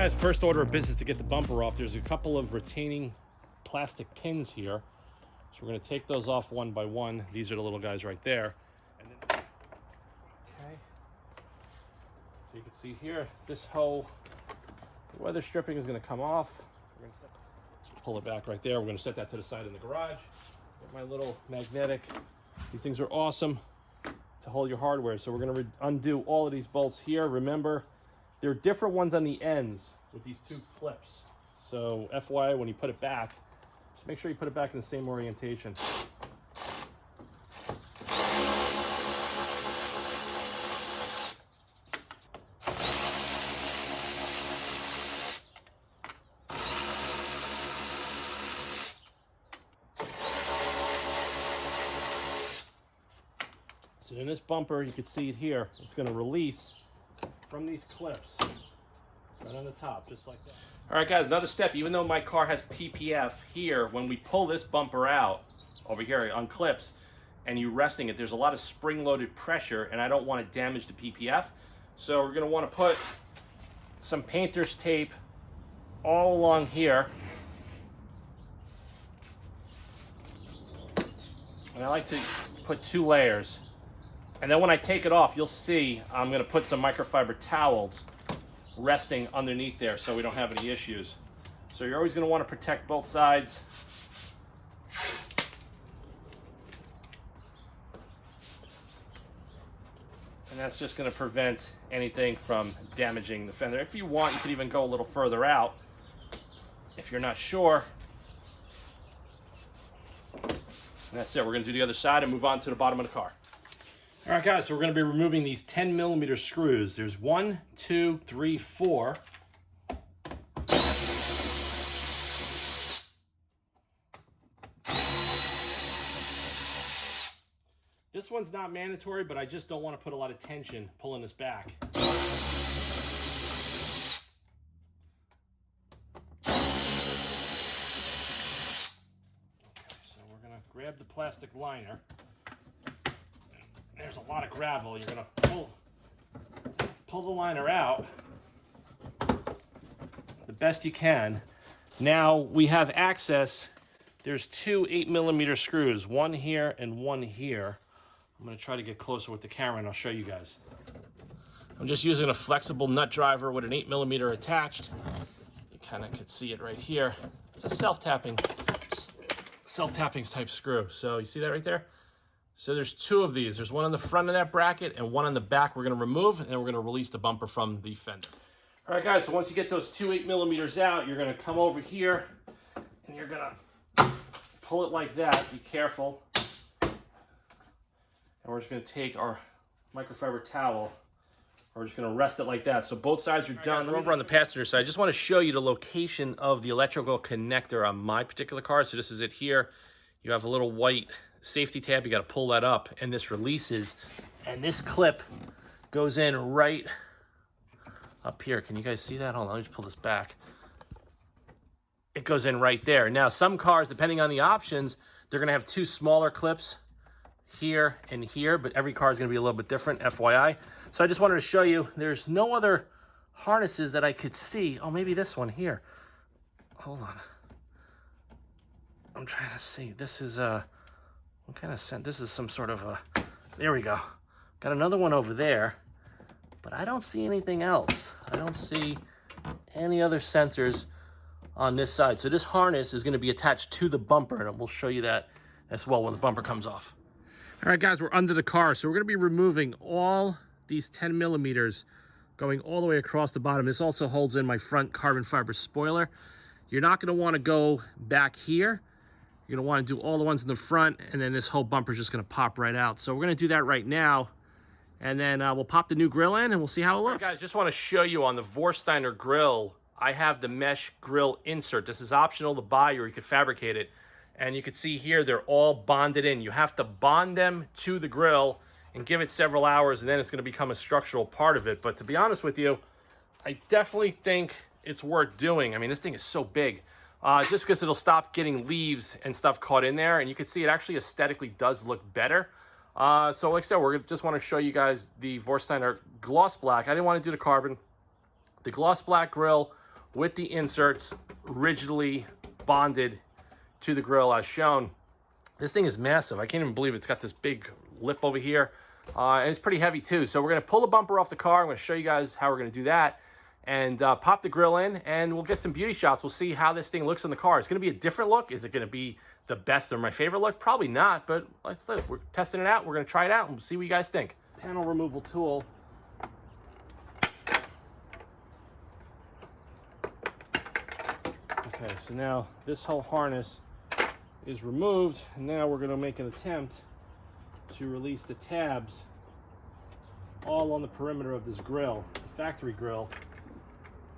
guys, first order of business to get the bumper off, there's a couple of retaining plastic pins here. So we're going to take those off one by one. These are the little guys right there. And then, okay. So you can see here, this whole weather stripping is going to come off. We're going to let's pull it back right there. We're going to set that to the side in the garage. Get my little magnetic. These things are awesome to hold your hardware. So we're going to undo all of these bolts here. Remember, there are different ones on the ends with these two clips. So FYI, when you put it back, just make sure you put it back in the same orientation. So in this bumper, you can see it here, it's going to release from these clips right on the top, just like that. All right, guys, another step. Even though my car has PPF here, when we pull this bumper out over here on clips and you resting it, there's a lot of spring-loaded pressure, and I don't want to damage the PPF. So we're going to want to put some painter's tape all along here. And I like to put 2 layers. And then when I take it off, you'll see I'm going to put some microfiber towels resting underneath there so we don't have any issues. So you're always going to want to protect both sides. And that's just going to prevent anything from damaging the fender. If you want, you could even go a little further out if you're not sure. And that's it. We're going to do the other side and move on to the bottom of the car. All right, guys, so we're going to be removing these 10mm screws. There's 1, 2, 3, 4. This one's not mandatory, but I just don't want to put a lot of tension pulling this back. Okay, so we're going to grab the plastic liner. There's a lot of gravel. You're going to pull the liner out the best you can. Now we have access. There's 2 8mm screws, one here and one here. I'm going to try to get closer with the camera and I'll show you guys. I'm just using a flexible nut driver with an 8mm attached. You kind of could see it right here. It's a self-tapping type screw. So you see that right there? So there's 2 of these. There's one on the front of that bracket and one on the back we're going to remove, and then we're going to release the bumper from the fender. All right, guys, so once you get those 2 8mm out, you're going to come over here and you're going to pull it like that. Be careful. And we're just going to take our microfiber towel. We're just going to rest it like that. So both sides are done. We're over on the passenger side. I just want to show you the location of the electrical connector on my particular car. So this is it here. You have a little white safety tab. You got to pull that up, and this releases, and this clip goes in right up here. Can you guys see that? Hold on, let me just pull this back. It goes in right there. Now, some cars, depending on the options, they're going to have 2 smaller clips here and here, but every car is going to be a little bit different, FYI. So I just wanted to show you, there's no other harnesses that I could see. Oh, maybe this one here. Hold on. I'm trying to see. This is what kind of scent? This is some sort of a, there we go. Got another one over there, but I don't see anything else. I don't see any other sensors on this side. So this harness is going to be attached to the bumper, and we'll show you that as well when the bumper comes off. All right, guys, we're under the car. So we're going to be removing all these 10mm going all the way across the bottom. This also holds in my front carbon fiber spoiler. You're not going to want to go back here. You're going to want to do all the ones in the front, and then this whole bumper is just going to pop right out. So we're going to do that right now, and then we'll pop the new grill in, and we'll see how it looks. All right, guys, just want to show you on the Vorsteiner grill, I have the mesh grill insert. This is optional to buy, or you could fabricate it. And you can see here, they're all bonded in. You have to bond them to the grill and give it several hours, and then it's going to become a structural part of it. But to be honest with you, I definitely think it's worth doing. I mean, this thing is so big. Just because it'll stop getting leaves and stuff caught in there. And you can see it actually aesthetically does look better. So like I said, we're just want to show you guys the Vorsteiner gloss black. I didn't want to do the carbon. The gloss black grill with the inserts rigidly bonded to the grill as shown. This thing is massive. I can't even believe it's got this big lip over here. And it's pretty heavy too. So we're gonna pull the bumper off the car. I'm gonna show you guys how we're gonna do that and pop the grill in, and we'll get some beauty shots. We'll see how this thing looks in the car. It's gonna be a different look. Is it gonna be the best or my favorite look? Probably not, but we're testing it out. We're gonna try it out and see what you guys think. Panel removal tool. Okay, so now this whole harness is removed, and now we're gonna make an attempt to release the tabs all on the perimeter of this grill, the factory grill,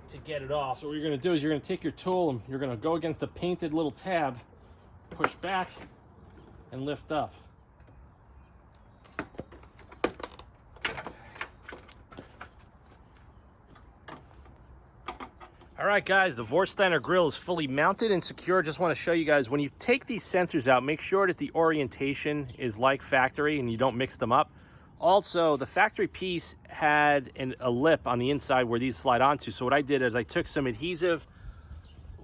to get it off. So what you're gonna do is you're gonna take your tool and you're gonna go against the painted little tab, push back, and lift up. All right, guys, the Vorsteiner grill is fully mounted and secure. Just want to show you guys, when you take these sensors out, make sure that the orientation is like factory and you don't mix them up. Also, the factory piece had a lip on the inside where these slide onto. So what I did is I took some adhesive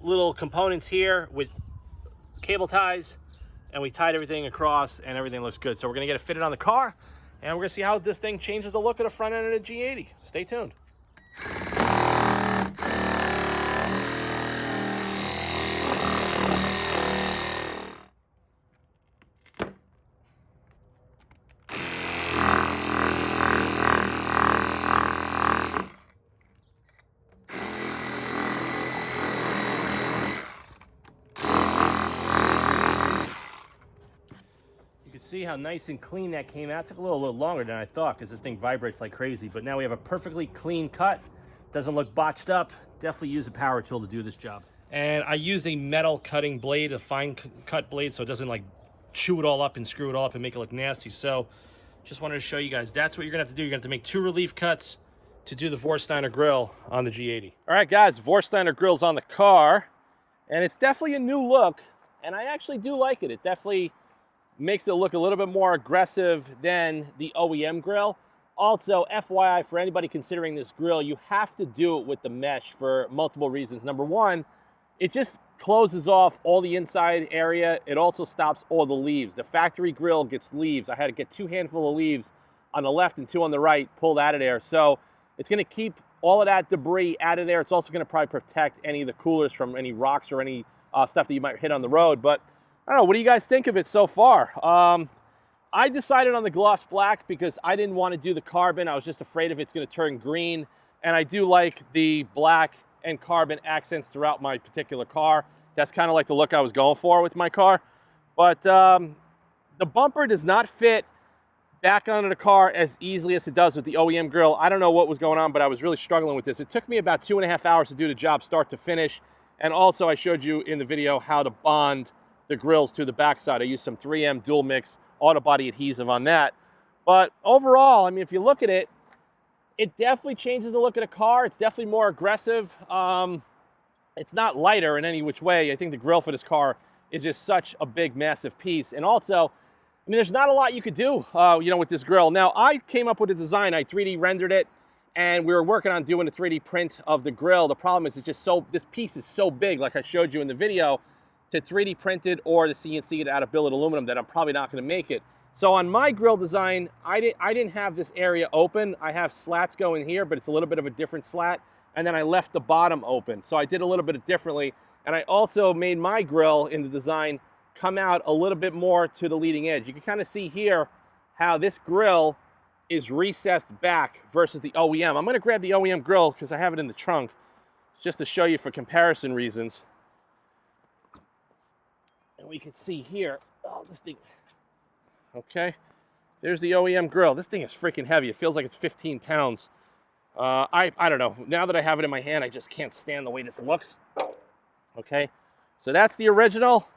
little components here with cable ties, and we tied everything across, and everything looks good. So we're gonna get it fitted on the car, and we're gonna see how this thing changes the look of the front end of the G80. Stay tuned. See how nice and clean that came out. It took a little longer than I thought because this thing vibrates like crazy, but now we have a perfectly clean cut. Doesn't look botched up. Definitely use a power tool to do this job. And I used a metal cutting blade, a fine cut blade, so it doesn't like chew it all up and screw it all up and make it look nasty. So just wanted to show you guys, that's what you're gonna have to do. You're gonna have to make 2 relief cuts to do the Vorsteiner grill on the G80. All right, guys, Vorsteiner grill's on the car, and it's definitely a new look, and I actually do like it. It definitely makes it look a little bit more aggressive than the OEM grill. Also, FYI, for anybody considering this grill, you have to do it with the mesh for multiple reasons. Number one, it just closes off all the inside area. It also stops all the leaves. The factory grill gets leaves. I had to get 2 handfuls of leaves on the left and 2 on the right pulled out of there. So it's gonna keep all of that debris out of there. It's also gonna probably protect any of the coolers from any rocks or any stuff that you might hit on the road. But I don't know, what do you guys think of it so far? I decided on the gloss black because I didn't want to do the carbon. I was just afraid if it's going to turn green. And I do like the black and carbon accents throughout my particular car. That's kind of like the look I was going for with my car. But the bumper does not fit back onto the car as easily as it does with the OEM grill. I don't know what was going on, but I was really struggling with this. It took me about 2.5 hours to do the job start to finish. And also I showed you in the video how to bond the grills to the backside. I used some 3M dual mix auto body adhesive on that. But overall, I mean, if you look at it, it definitely changes the look of the car. It's definitely more aggressive. It's not lighter in any which way. I think the grill for this car is just such a big, massive piece. And also, I mean, there's not a lot you could do, you know, with this grill. Now, I came up with a design. I 3D rendered it, and we were working on doing a 3D print of the grill. The problem is it's just this piece is so big, like I showed you in the video, to 3D print it or to CNC it out of billet aluminum that I'm probably not going to make it. So on my grill design, I didn't have this area open. I have slats going here, but it's a little bit of a different slat. And then I left the bottom open. So I did a little bit differently. And I also made my grill in the design come out a little bit more to the leading edge. You can kind of see here how this grill is recessed back versus the OEM. I'm going to grab the OEM grill because I have it in the trunk just to show you for comparison reasons. And we can see here, oh, this thing, okay, there's the OEM grill. This thing is freaking heavy. It feels like it's 15 pounds. I don't know. Now that I have it in my hand, I just can't stand the way this looks. Okay, so that's the original.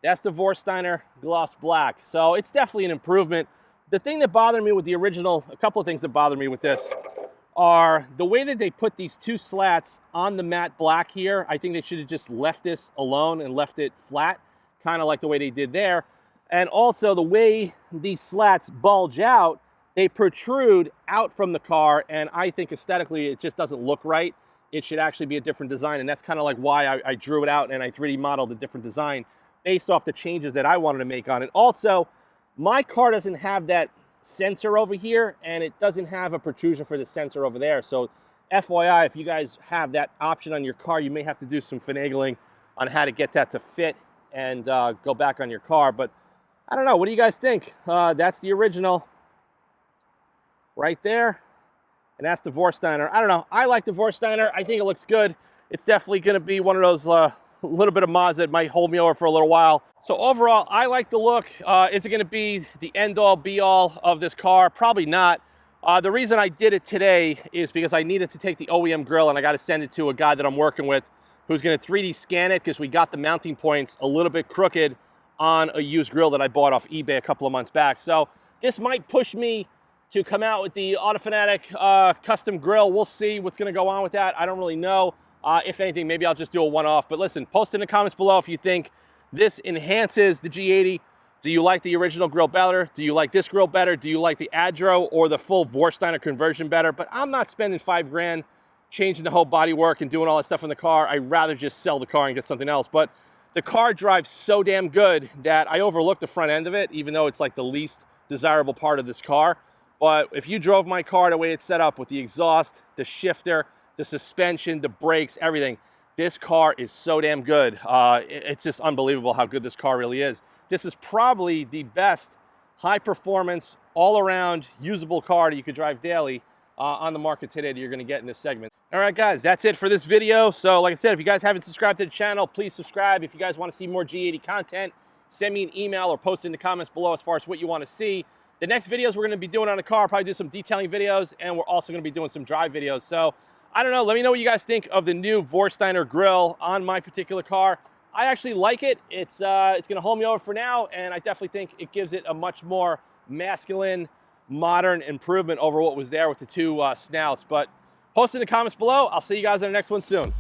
That's the Vorsteiner gloss black. So it's definitely an improvement. The thing that bothered me with the original, a couple of things that bothered me with this, are the way that they put these 2 slats on the matte black here. I think they should have just left this alone and left it flat, kind of like the way they did there. And also the way these slats bulge out, they protrude out from the car, and I think aesthetically it just doesn't look right. it should actually be a different design. And that's kind of like why I drew it out and I 3D modeled a different design based off the changes that I wanted to make on it. Also, my car doesn't have that sensor over here, and it doesn't have a protrusion for the sensor over there. So FYI, if you guys have that option on your car, you may have to do some finagling on how to get that to fit and go back on your car. But I don't know, what do you guys think? That's the original right there, and that's the Vorsteiner. I don't know, I like the Vorsteiner. I think it looks good. It's definitely going to be one of those little bit of mods that might hold me over for a little while. So overall, I like the look. Is it going to be the end-all, be-all of this car? Probably not. The reason I did it today is because I needed to take the OEM grill and I got to send it to a guy that I'm working with who's going to 3D scan it, because we got the mounting points a little bit crooked on a used grill that I bought off eBay a couple of months back. So this might push me to come out with the Autofanatic custom grill. We'll see what's going to go on with that. I don't really know. If anything, maybe I'll just do a one-off. But listen, post in the comments below if you think this enhances the G80. Do you like the original grill better? Do you like this grill better? Do you like the Adro or the full Vorsteiner conversion better? But I'm not spending $5 grand changing the whole bodywork and doing all that stuff in the car. I'd rather just sell the car and get something else. But the car drives so damn good that I overlooked the front end of it, even though it's like the least desirable part of this car. But if you drove my car the way it's set up with the exhaust, the shifter, the suspension, the brakes, everything, this car is so damn good. It's just unbelievable how good this car really is. This is probably the best high-performance, all-around usable car that you could drive daily on the market today that you're going to get in this segment. All right, guys, that's it for this video. So like I said, if you guys haven't subscribed to the channel, please subscribe. If you guys want to see more G80 content, send me an email or post in the comments below as far as what you want to see. The next videos we're going to be doing on the car, probably do some detailing videos, and we're also going to be doing some drive videos. So I don't know, let me know what you guys think of the new Vorsteiner grill on my particular car. I actually like it. It's going to hold me over for now, and I definitely think it gives it a much more masculine, modern improvement over what was there with the two snouts. But post in the comments below. I'll see you guys in the next one soon.